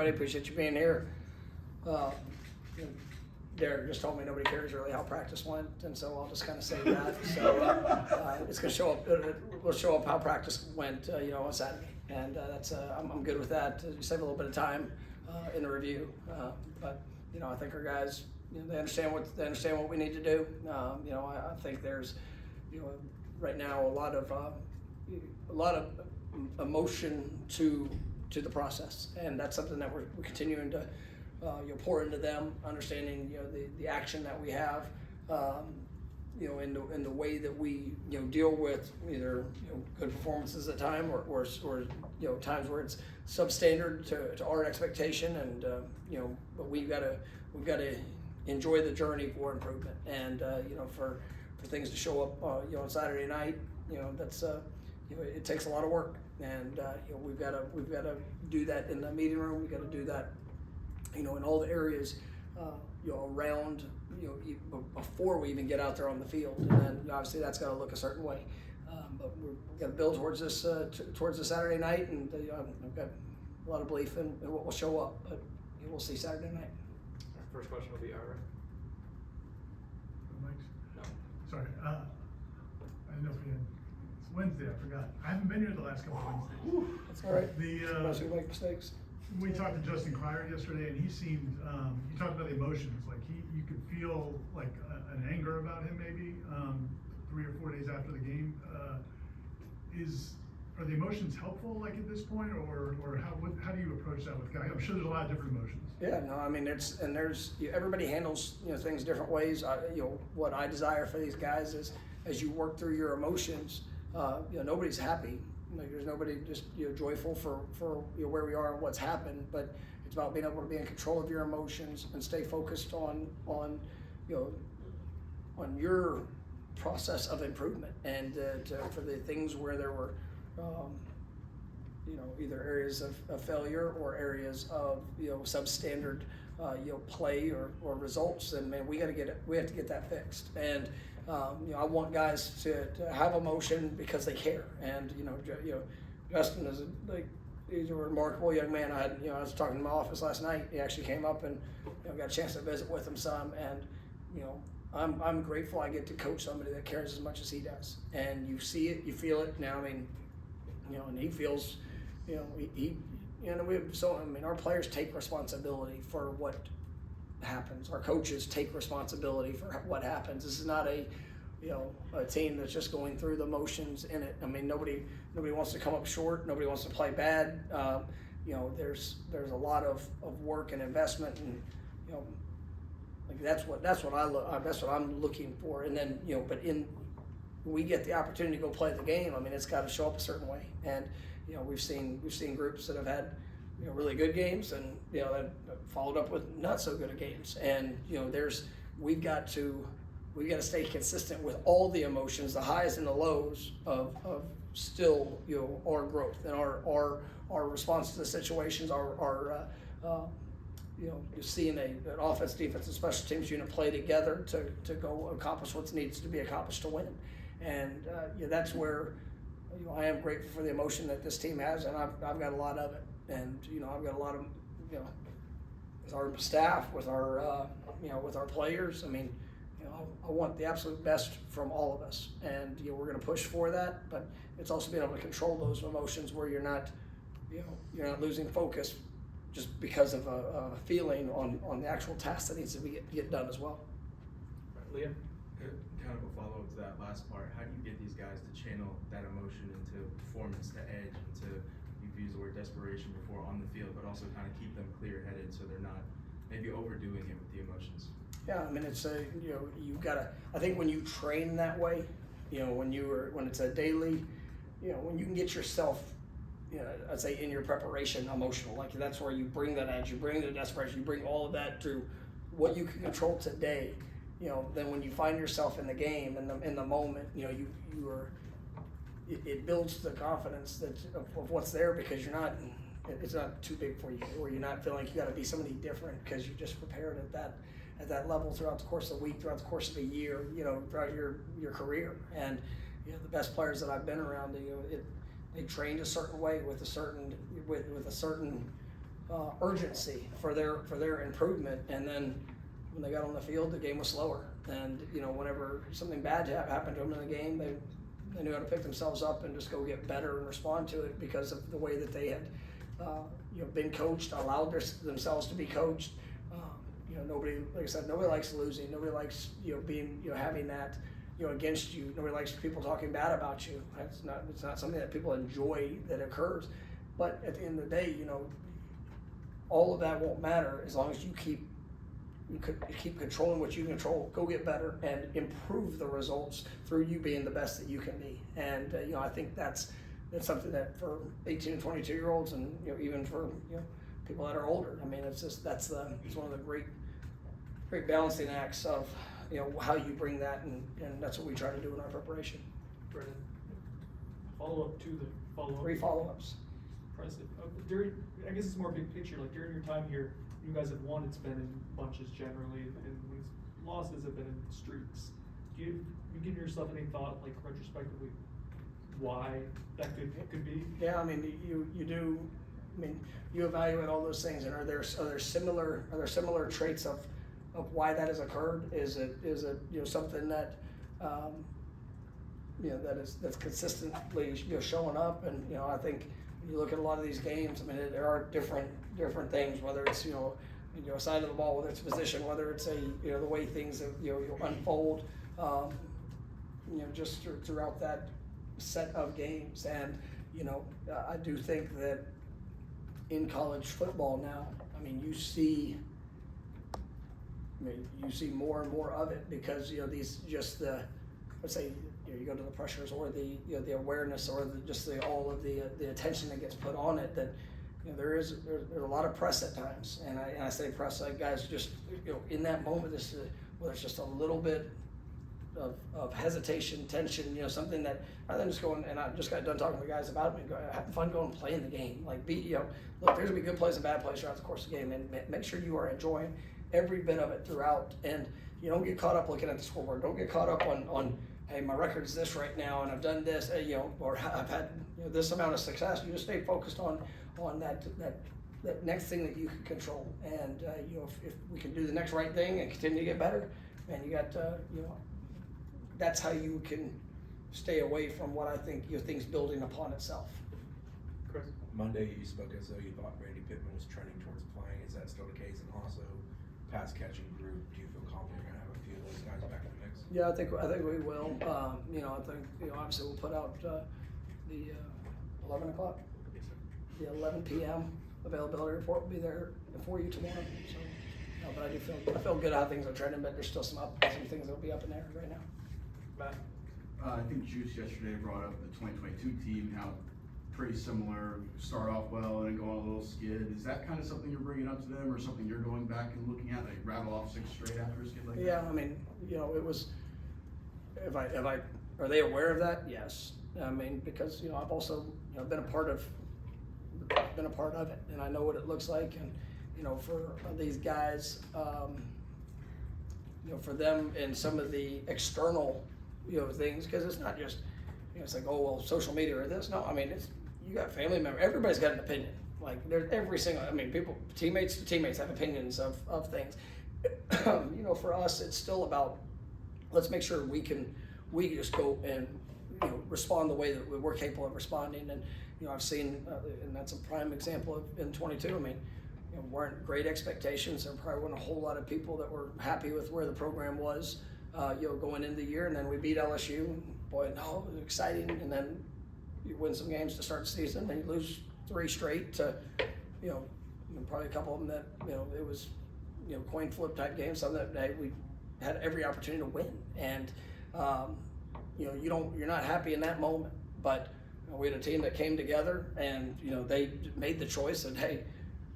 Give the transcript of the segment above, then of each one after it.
I appreciate you being here. Derek just told me nobody cares really how practice went, and so I'll just kind of say that. So it's going to show up. We'll show up how practice went, on Saturday, and that's I'm good with that. You save a little bit of time in the review, but I think our guys, they understand what we need to do. I think there's, right now a lot of emotion to the process, and that's something that we're continuing to pour into them, understanding the action that we have, in the way that we deal with either good performances at time or times where it's substandard to our expectation, and but we've got to enjoy the journey for improvement, and for things to show up on Saturday night, that's it takes a lot of work, and we've got to do that in the meeting room. We've got to do that in all the areas around before we even get out there on the field, and then obviously that's got to look a certain way, but we've got to build towards this Saturday night, and I've got a lot of belief in what will show up, but we'll see Saturday night. Our first question will be Ira. Mike's? No. Sorry, I didn't know if we had, it's Wednesday, I forgot. I haven't been here the last couple of Wednesdays. That's all right. The, make mistakes. we talked to Justin Cryer yesterday, and he seemed, he talked about the emotions, like you could feel like an anger about him maybe 3 or 4 days after the game. Are the emotions helpful like at this point, or how do you approach that with guys? I'm sure there's a lot of different emotions. Yeah, no, I mean there's everybody handles things different ways. What I desire for these guys is, as you work through your emotions, nobody's happy. Like, there's nobody just joyful for where we are and what's happened, but it's about being able to be in control of your emotions and stay focused on your process of improvement, and for the things where there were either areas of failure or areas of substandard play or results, then man, we have to get that fixed. And I want guys to have emotion because they care, and Justin is he's a remarkable young man. I was talking to my office last night. He actually came up and got a chance to visit with him some, and I'm grateful I get to coach somebody that cares as much as he does. And you see it, you feel it. Now, I mean, and he feels, our players take responsibility for what happens. Our coaches take responsibility for what happens. This is not a team that's just going through the motions in it. I mean, nobody wants to come up short. Nobody wants to play bad. There's a lot of work and investment, and that's what I'm looking for. And then but we get the opportunity to go play the game. I mean, it's got to show up a certain way. And we've seen groups that have had really good games, and that followed up with not so good games. And we've got to stay consistent with all the emotions, the highs and the lows of still our growth and our response to the situations, our seeing an offense, defense, and special teams unit play together to go accomplish what needs to be accomplished to win. And that's where I am grateful for the emotion that this team has, and I've got a lot of it. And I've got a lot of with our staff, with our with our players. I mean, I want the absolute best from all of us, and we're going to push for that. But it's also being able to control those emotions where you're not losing focus just because of a feeling on the actual task that needs to get done as well. Right, Leah? Kind of a follow-up to that last part. How do you get these guys to channel that emotion into performance, to edge, into, you've used the word desperation before, on the field, but also kind of keep them clear-headed so they're not maybe overdoing it with the emotions? Yeah, I mean, it's you've got to, I think when you train that way, when it's a daily, when you can get yourself, I'd say in your preparation emotional, like that's where you bring that edge, you bring the desperation, you bring all of that to what you can control today. Then when you find yourself in the game, in the moment, it builds the confidence of what's there, because it's not too big for you, or you're not feeling like you got to be somebody different because you just prepared at that level throughout the course of the week, throughout the course of the year, throughout your career. And the best players that I've been around, they trained a certain way with a certain urgency for their improvement, and then when they got on the field, the game was slower. And whenever something bad happened to them in the game, they knew how to pick themselves up and just go get better and respond to it because of the way that they had been coached, allowed themselves to be coached. Nobody, like I said, nobody likes losing. Nobody likes being having that against you. Nobody likes people talking bad about you. It's not something that people enjoy that occurs. But at the end of the day, all of that won't matter as long as you keep controlling what you control, go get better, and improve the results through you being the best that you can be. And I think that's something that for 18 and 22-year-olds, and even for people that are older, I mean, it's one of the great balancing acts of how you bring that, and that's what we try to do in our preparation. Brendan. Follow up to the follow-up. 3 follow-ups. Impressive. I guess it's more big picture. Like during your time here, you guys have won. It's been in bunches generally, and when it's losses have been in streaks. Do you give yourself any thought, like retrospectively, why that could be? Yeah, I mean, you do. I mean, you evaluate all those things, and are there similar traits of why that has occurred? Is it something that that's consistently showing up? And I think when you look at a lot of these games, I mean, there are different things, whether it's side of the ball, whether it's position, whether it's the way things unfold, just throughout that set of games. And I do think that in college football now, I mean, you see more and more of it because these just let's say you go to the pressures or the awareness or all of the attention that gets put on it, that there's a lot of press at times, and I say press, like guys just in that moment, whether it's just a little bit of hesitation, tension, something that rather than just going, and I just got done talking to the guys about it, having fun going and playing the game, like look, there's gonna be good plays and bad plays throughout the course of the game, and make sure you are enjoying every bit of it throughout, and you don't get caught up looking at the scoreboard. Don't get caught up on hey, my record is this right now, and I've done this, or I've had this amount of success. You just stay focused on that next thing that you can control, and if we can do the next right thing and continue to get better, man, you got that's how you can stay away from what I think things building upon itself. Chris. Monday, you spoke as though you thought Randy Pittman was trending towards playing. Is that still the case? And also, pass catching group, do you feel confident you're gonna have a few of those guys back in the mix? Yeah, I think we will. I think obviously we'll put out the 11 o'clock. Yes, sir. The 11 p.m. availability report will be there for you tomorrow. So, but I feel good how things are trending, but there's still some things that will be up in there right now. Matt. I think Juice yesterday brought up the 2022 team, how pretty similar, start off well and then go on a little skid. Is that kind of something you're bringing up to them, or something you're going back and looking at, like rattle off 6 straight after a skid like that? Yeah, I mean, it was. Are they aware of that? Yes. I mean, because I've also been a part of it, and I know what it looks like, and for these guys, for them and some of the external things, because it's not just it's like, oh well, social media or this. No, I mean, you got family members. Everybody's got an opinion. Like there's teammates to teammates have opinions of things. For us, it's still about let's make sure we just go and respond the way that we're capable of responding. And I've seen, and that's a prime example of in 22. I mean, weren't great expectations. There probably weren't a whole lot of people that were happy with where the program was, going into the year. And then we beat LSU. Boy, no, it was exciting. And then you win some games to start the season, and you lose 3 straight to, probably a couple of them that, it was, coin flip type games. Some that we had every opportunity to win. And, you're not happy in that moment. But we had a team that came together, and, they made the choice and, hey,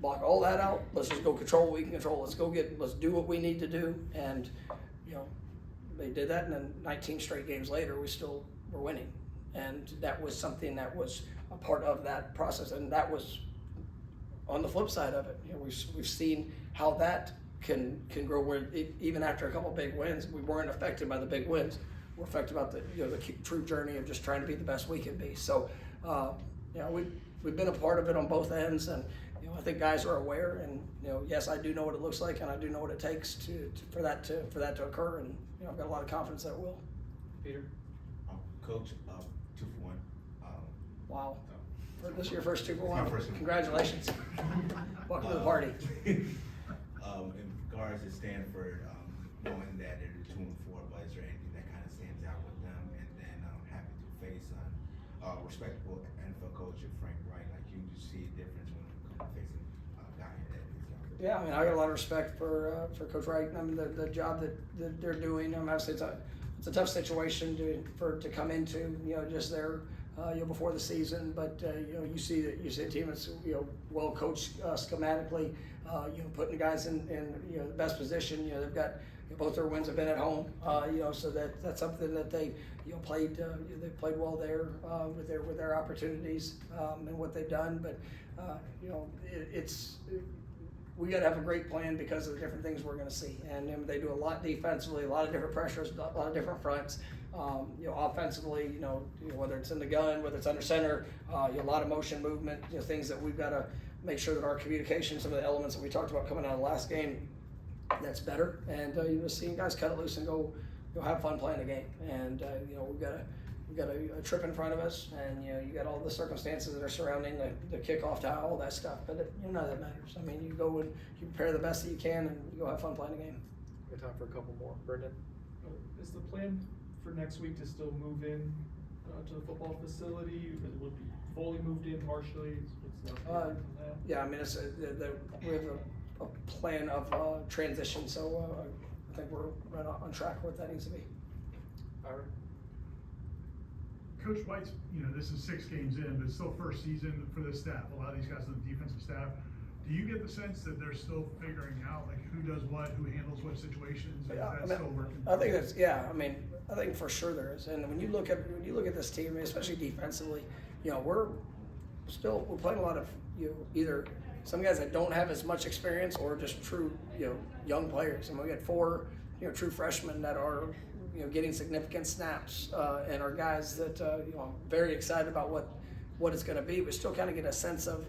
block all that out. Let's just go control what we can control. Let's do what we need to do. And, they did that, and then 19 straight games later, we still were winning. And that was something that was a part of that process. And that was on the flip side of it. We've seen how that can grow, where even after a couple of big wins, we weren't affected by the big wins. We're affected about the true journey of just trying to be the best we can be. So, we've been a part of it on both ends, and I think guys are aware, and yes, I do know what it looks like, and I do know what it takes for that to occur, and I've got a lot of confidence that it will. Peter? Coach, 2 for 1. Wow. This is your first 2 for My 1. first one. Congratulations. Welcome to the party. In regards to Stanford, knowing that they're 2 and 4, but is there anything that kind of stands out with them? And then having to face a respectable NFL coach in Frank Wright, like you just see a difference when it comes to facing a guy that is Yeah, I mean, I got a lot of respect for Coach Wright. I mean, the job that they're doing. Obviously, it's a tough situation to come into. Just there, before the season. But you see a team that's well coached schematically. Putting the guys in the best position. They've got both their wins have been at home. So that's something that they played. They played well there with their opportunities and what they've done. But we got to have a great plan because of the different things we're going to see. And they do a lot defensively, a lot of different pressures, a lot of different fronts. Offensively, whether it's in the gun, whether it's under center, a lot of motion movement, things that we've got to make sure that our communication, some of the elements that we talked about coming out of the last game, that's better. And seeing guys cut it loose and go have fun playing the game. And we've got a trip in front of us, and you got all the circumstances that are surrounding the kickoff time, all that stuff. But none of that matters. I mean, you go and you prepare the best that you can, and you go have fun playing the game. We have time for a couple more. Brendan? Is the plan for next week to still move in to the football facility? Will it be fully moved in partially? What's the update on that? Yeah, I mean, we have a plan of transition, so I think we're right on track with what that needs to be. Byron? Coach White's, this is 6 games in, but it's still first season for this staff. A lot of these guys on the defensive staff. Do you get the sense that they're still figuring out like who does what, who handles what situations? Yeah, Is that still working? I think that's I think for sure there is. And when you look at this team, especially defensively, we're playing a lot of either some guys that don't have as much experience or just true young players. And we got 4 true freshmen that are getting significant snaps, and are guys that I'm very excited about what it's going to be. We still kind of get a sense of,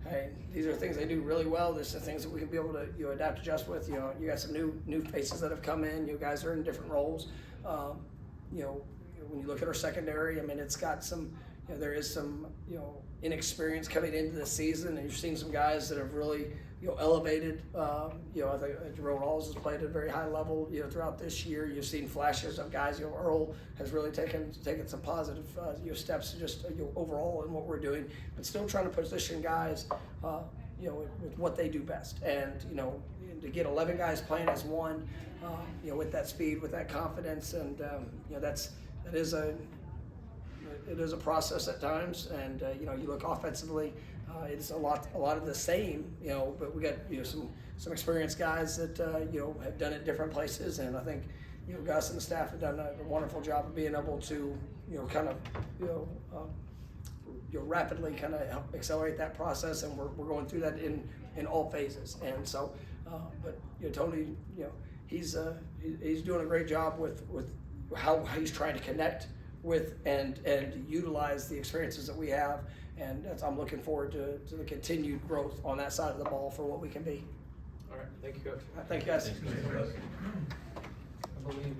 hey, these are things they do really well. There's some things that we can be able to adapt, adjust with. You got some new faces that have come in. You guys are in different roles. When you look at our secondary, I mean, it's got some. There is some inexperience coming into the season, and you've seen some guys that have really elevated. I think Jerome Rawls has played at a very high level throughout this year. You've seen flashes of guys. Earl has really taken some positive steps just overall in what we're doing, but still trying to position guys with what they do best, and to get 11 guys playing as one, with that speed, with that confidence, and it is a process at times, and you look offensively, it's a lot of the same, but we got some experienced guys that have done it different places, and I think Gus and the staff have done a wonderful job of being able to rapidly kind of help accelerate that process, and we're going through that in all phases, and so but Tony, he's doing a great job with how he's trying to connect with and utilize the experiences that we have, and I'm looking forward to the continued growth on that side of the ball for what we can be. All right, thank you, Coach. Thank you, guys. Thanks, guys. I believe